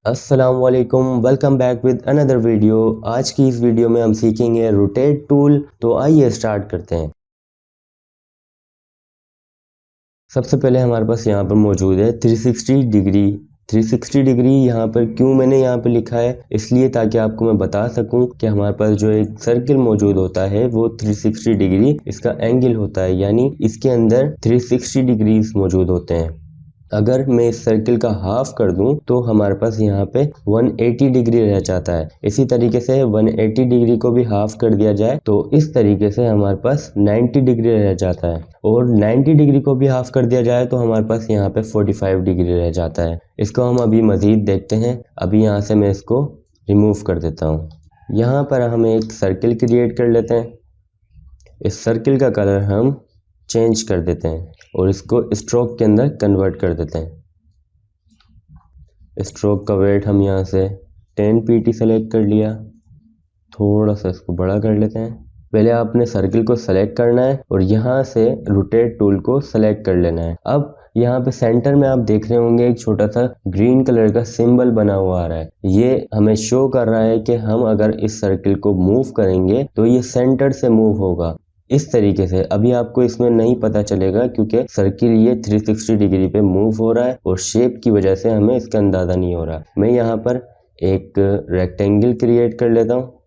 अस्सलाम वालेकुम, welcome back with another video. आज की इस वीडियो में हम सीखेंगे रोटेट टूल। तो आइए स्टार्ट करते हैं। सबसे पहले हमारे पास यहाँ पर मौजूद है 360 डिग्री। 360 डिग्री यहाँ पर क्यों मैंने यहाँ पर लिखा है, इसलिए ताकि आपको मैं बता सकूं कि हमारे पास जो एक सर्किल मौजूद होता है वो 360 डिग्री इसका एंगल होता है, यानी इसके अंदर 360 डिग्रीज मौजूद होते हैं। अगर मैं इस सर्किल का हाफ कर दूं तो हमारे पास यहाँ पे 180 डिग्री रह जाता है। इसी तरीके से 180 डिग्री को भी हाफ कर दिया जाए तो इस तरीके से हमारे पास 90 डिग्री रह जाता है, और 90 डिग्री को भी हाफ कर दिया जाए तो हमारे पास यहाँ पे 45 डिग्री रह जाता है। इसको हम अभी मज़ीद देखते हैं। अभी यहाँ से मैं इसको रिमूव कर देता हूँ। यहाँ पर हम एक सर्किल क्रिएट कर लेते हैं। इस सर्किल का कलर हम चेंज कर देते हैं और इसको स्ट्रोक के अंदर कन्वर्ट कर देते हैं। स्ट्रोक का वेट हम यहाँ से 10 pt सेलेक्ट कर लिया। थोड़ा सा इसको बड़ा कर लेते हैं। पहले आपने सर्किल को सेलेक्ट करना है और यहाँ से रोटेट टूल को सेलेक्ट कर लेना है। अब यहाँ पे सेंटर में आप देख रहे होंगे एक छोटा सा ग्रीन कलर का सिंबल बना हुआ आ रहा है। ये हमें शो कर रहा है कि हम अगर इस सर्किल को मूव करेंगे तो ये सेंटर से मूव होगा। इस तरीके से अभी आपको इसमें नहीं पता चलेगा क्योंकि सर्किल ये 360 डिग्री पे मूव हो रहा है और शेप की वजह से हमें इसका अंदाजा नहीं हो रहा। मैं यहाँ पर एक रेक्टेंगल क्रिएट कर लेता हूँ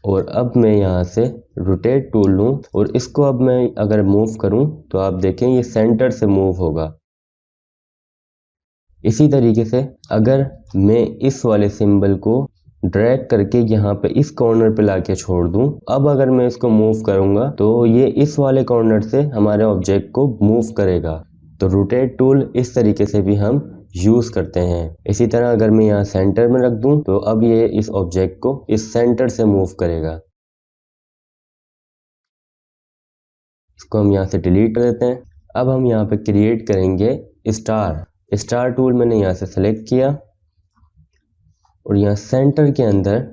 और अब मैं यहाँ से रोटेट टूल लूँ और इसको अब मैं अगर मूव करूँ तो आप देखें ये सेंटर से मूव होगा। इसी तरीके से अगर मैं इस वाले सिंबल को ड्रैग करके यहाँ पे इस कॉर्नर पे लाके छोड़ दूं, अब अगर मैं इसको मूव करूंगा तो ये इस वाले कॉर्नर से हमारे ऑब्जेक्ट को मूव करेगा। तो रोटेट टूल इस तरीके से भी हम यूज करते हैं। इसी तरह अगर मैं यहाँ सेंटर में रख दूं तो अब ये इस ऑब्जेक्ट को इस सेंटर से मूव करेगा। इसको हम यहाँ से डिलीट कर देते हैं। अब हम यहाँ पे क्रिएट करेंगे स्टार टूल। मैंने यहाँ से सेलेक्ट किया और यहाँ सेंटर के अंदर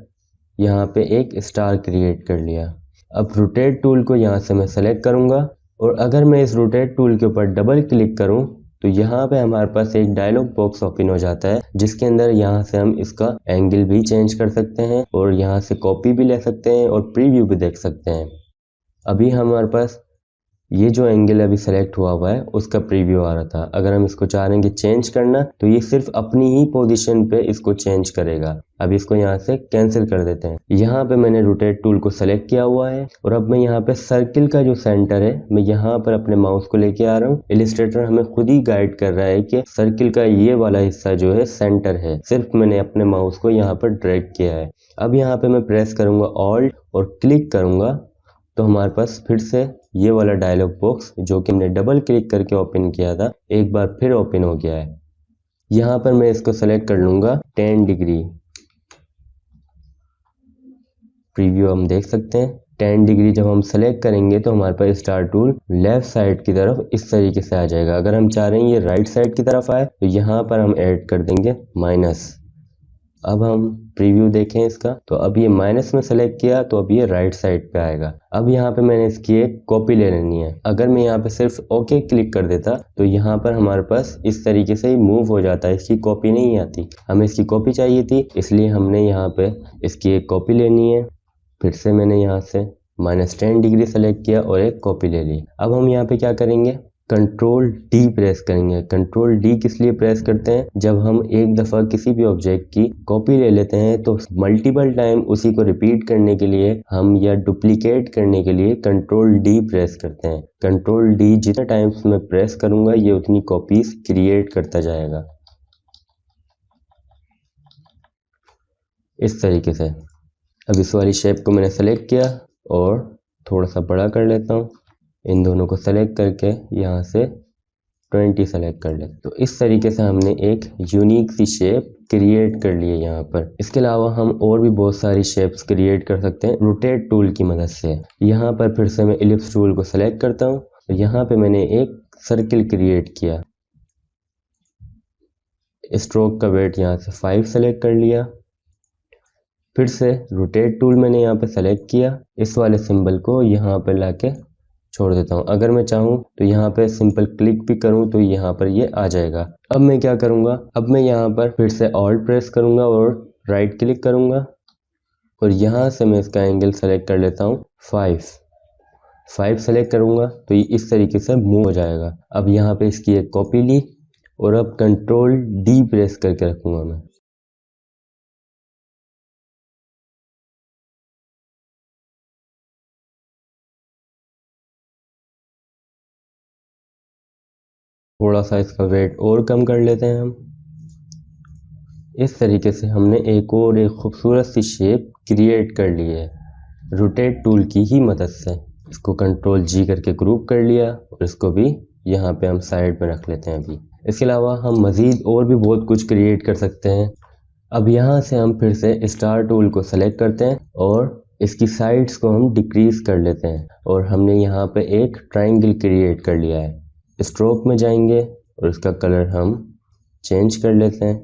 यहाँ पे एक स्टार क्रिएट कर लिया। अब रोटेट टूल को यहाँ से मैं सेलेक्ट करूँगा और अगर मैं इस रोटेट टूल के ऊपर डबल क्लिक करूँ तो यहाँ पे हमारे पास एक डायलॉग बॉक्स ओपन हो जाता है, जिसके अंदर यहाँ से हम इसका एंगल भी चेंज कर सकते हैं और यहाँ से कॉपी भी ले सकते हैं और प्रीव्यू भी देख सकते हैं। अभी हमारे पास ये जो एंगल अभी सेलेक्ट हुआ है उसका प्रीव्यू आ रहा था। अगर हम इसको चाह रहे हैं कि चेंज करना तो ये सिर्फ अपनी ही पोजीशन पे इसको चेंज करेगा। अब इसको यहाँ से कैंसिल कर देते हैं। यहाँ पे मैंने रोटेट टूल को सेलेक्ट किया हुआ है और अब मैं यहाँ पे सर्किल का जो सेंटर है मैं यहाँ पर अपने माउस को लेके आ रहा हूँ। इलिस्ट्रेटर हमें खुद ही गाइड कर रहा है कि सर्किल का ये वाला हिस्सा जो है सेंटर है, सिर्फ मैंने अपने माउस को यहाँ पर ड्रैग किया है। अब यहाँ पे मैं प्रेस करूंगा ऑल्ट और क्लिक करूंगा तो हमारे पास फिर से ये वाला डायलॉग बॉक्स जो कि हमने डबल क्लिक करके ओपन किया था एक बार फिर ओपन हो गया है। यहाँ पर मैं इसको सेलेक्ट कर लूँगा 10 डिग्री। प्रीव्यू हम देख सकते हैं 10 डिग्री जब हम सेलेक्ट करेंगे तो हमारे पास स्टार टूल लेफ्ट साइड की तरफ इस तरीके से आ जाएगा। अगर हम चाह रहे हैं ये राइट साइड की तरफ आए तो यहाँ पर हम ऐड कर देंगे माइनस। अब हम प्रीव्यू देखें इसका तो अब ये माइनस में सेलेक्ट किया तो अब ये राइट साइड पे आएगा। अब यहाँ पे मैंने इसकी एक कॉपी ले लेनी है। अगर मैं यहाँ पे सिर्फ ओके क्लिक कर देता तो यहाँ पर हमारे पास इस तरीके से ही मूव हो जाता है, इसकी कॉपी नहीं आती। हमें इसकी कॉपी चाहिए थी इसलिए हमने यहाँ पे इसकी एक कॉपी लेनी है। फिर से मैंने यहाँ से -10 डिग्री सेलेक्ट किया और एक कॉपी ले ली। अब हम यहाँ पे क्या करेंगे, कंट्रोल डी प्रेस करेंगे। कंट्रोल डी किस लिए प्रेस करते हैं, जब हम एक दफ़ा किसी भी ऑब्जेक्ट की कॉपी ले लेते हैं तो मल्टीपल टाइम उसी को रिपीट करने के लिए हम या डुप्लीकेट करने के लिए कंट्रोल डी प्रेस करते हैं। कंट्रोल डी जितने टाइम्स मैं प्रेस करूंगा ये उतनी कॉपीज क्रिएट करता जाएगा इस तरीके से। अब इस वाली शेप को मैंने सेलेक्ट किया और थोड़ा सा बड़ा कर लेता हूँ। इन दोनों को सेलेक्ट करके यहाँ से 20 सेलेक्ट कर ले। तो इस तरीके से हमने एक यूनिक सी शेप क्रिएट कर ली है यहाँ पर। इसके अलावा हम और भी बहुत सारी शेप्स क्रिएट कर सकते हैं रोटेट टूल की मदद से। यहाँ पर फिर से मैं इलिप्स टूल को सेलेक्ट करता हूँ तो यहाँ पे मैंने एक सर्किल क्रिएट किया। स्ट्रोक का वेट यहाँ से 5 सेलेक्ट कर लिया। फिर से रोटेट टूल मैंने यहाँ पे सेलेक्ट किया, इस वाले सिंबल को यहाँ पे लाके छोड़ देता हूँ। अगर मैं चाहूँ तो यहाँ पे सिंपल क्लिक भी करूँ तो यहाँ पर ये आ जाएगा। अब मैं क्या करूँगा, अब मैं यहाँ पर फिर से ऑल्ट प्रेस करूँगा और राइट क्लिक करूँगा और यहाँ से मैं इसका एंगल सेलेक्ट कर लेता हूँ 5 सेलेक्ट करूँगा तो ये इस तरीके से मूव हो जाएगा। अब यहाँ पे इसकी एक कॉपी ली और अब कंट्रोल डी प्रेस करके रखूँगा मैं। थोड़ा सा इसका वेट और कम कर लेते हैं हम। इस तरीके से हमने एक खूबसूरत सी शेप क्रिएट कर ली है रोटेट टूल की ही मदद से। इसको कंट्रोल जी करके ग्रुप कर लिया और इसको भी यहाँ पे हम साइड में रख लेते हैं अभी। इसके अलावा हम मज़ीद और भी बहुत कुछ क्रिएट कर सकते हैं। अब यहाँ से हम फिर से स्टार टूल को सेलेक्ट करते हैं और इसकी साइड्स को हम डिक्रीज कर लेते हैं और हमने यहाँ पे एक ट्राइंगल क्रिएट कर लिया है। स्ट्रोक में जाएंगे और इसका कलर हम चेंज कर लेते हैं।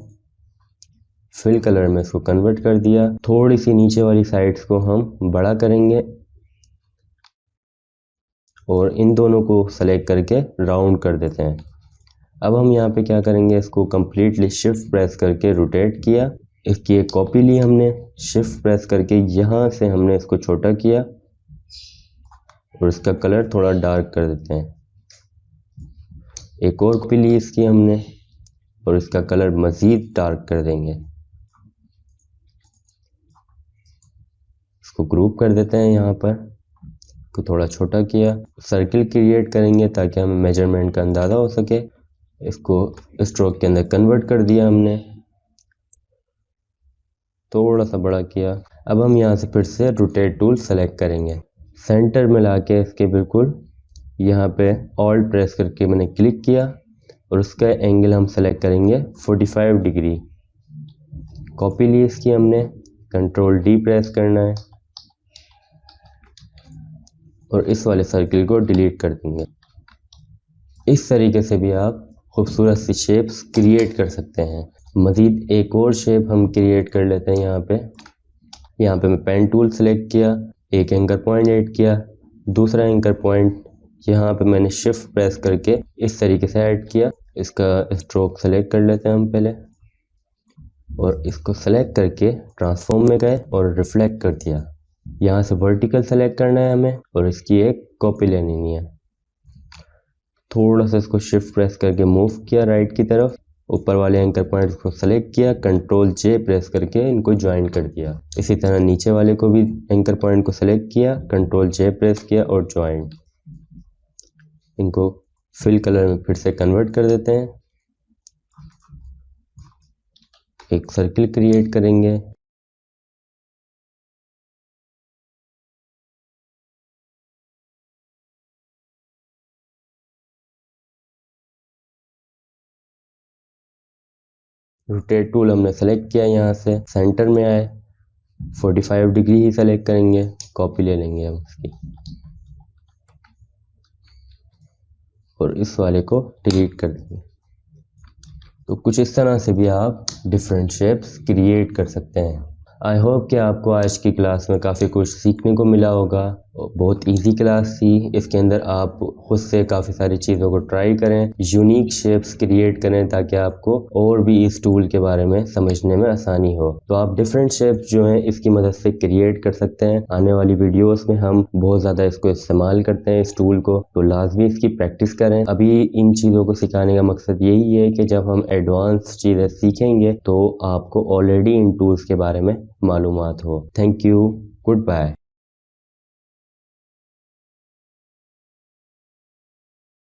फिल कलर में इसको कन्वर्ट कर दिया। थोड़ी सी नीचे वाली साइड्स को हम बड़ा करेंगे और इन दोनों को सेलेक्ट करके राउंड कर देते हैं। अब हम यहाँ पे क्या करेंगे, इसको कम्प्लीटली शिफ्ट प्रेस करके रोटेट किया। इसकी एक कॉपी ली हमने, शिफ्ट प्रेस करके यहाँ से हमने इसको छोटा किया और इसका कलर थोड़ा डार्क कर देते हैं। एक और कॉपी ली इसकी हमने और इसका कलर मज़ीद डार्क कर देंगे। इसको ग्रुप कर देते हैं, यहाँ पर को थोड़ा छोटा किया। सर्किल क्रिएट करेंगे ताकि हमें मेजरमेंट का अंदाज़ा हो सके। इसको स्ट्रोक के अंदर कन्वर्ट कर दिया हमने, थोड़ा सा बड़ा किया। अब हम यहाँ से फिर से रोटेट टूल सेलेक्ट करेंगे, सेंटर में लाके इसके बिल्कुल यहाँ पे ऑल्ट प्रेस करके मैंने क्लिक किया और उसका एंगल हम सेलेक्ट करेंगे 45 डिग्री। कॉपी ली इसकी हमने, कंट्रोल डी प्रेस करना है और इस वाले सर्किल को डिलीट कर देंगे। इस तरीके से भी आप खूबसूरत सी शेप्स क्रिएट कर सकते हैं। मज़ीद एक और शेप हम क्रिएट कर लेते हैं। यहाँ पे मैं पेन टूल सेलेक्ट किया, एक एंकर पॉइंट ऐड किया, दूसरा एंकर पॉइंट यहाँ पे मैंने शिफ्ट प्रेस करके इस तरीके से ऐड किया। इसका स्ट्रोक सेलेक्ट कर लेते हैं हम पहले और इसको सेलेक्ट करके ट्रांसफॉर्म में गए और रिफ्लेक्ट कर दिया। यहाँ से वर्टिकल सेलेक्ट करना है हमें और इसकी एक कॉपी लेनी है। थोड़ा सा इसको शिफ्ट प्रेस करके मूव किया राइट की तरफ, ऊपर वाले एंकर पॉइंट को सेलेक्ट किया, कंट्रोल जे प्रेस करके इनको ज्वाइन कर दिया। इसी तरह नीचे वाले को भी एंकर पॉइंट को सेलेक्ट किया, कंट्रोल जे प्रेस किया और ज्वाइन। इनको फिल कलर में फिर से कन्वर्ट कर देते हैं। एक सर्किल क्रिएट करेंगे, रोटेट टूल हमने सेलेक्ट किया, यहाँ से सेंटर में आए, 45 डिग्री ही सेलेक्ट करेंगे, कॉपी ले लेंगे हम इसकी और इस वाले को डिलीट कर देंगे। तो कुछ इस तरह से भी आप डिफरेंट शेप्स क्रिएट कर सकते हैं। आई होप कि आपको आज की क्लास में काफ़ी कुछ सीखने को मिला होगा। बहुत इजी क्लास थी, इसके अंदर आप खुद से काफ़ी सारी चीज़ों को ट्राई करें, यूनिक शेप्स क्रिएट करें ताकि आपको और भी इस टूल के बारे में समझने में आसानी हो। तो आप डिफरेंट शेप्स जो हैं इसकी मदद से क्रिएट कर सकते हैं। आने वाली वीडियोस में हम बहुत ज़्यादा इसको इस्तेमाल करते हैं इस टूल को, तो लाजमी इसकी प्रैक्टिस करें। अभी इन चीज़ों को सिखाने का मकसद यही है कि जब हम एडवांस चीज़ें सीखेंगे तो आपको ऑलरेडी इन टूल्स के बारे में मालूमात हो। Thank you, good bye.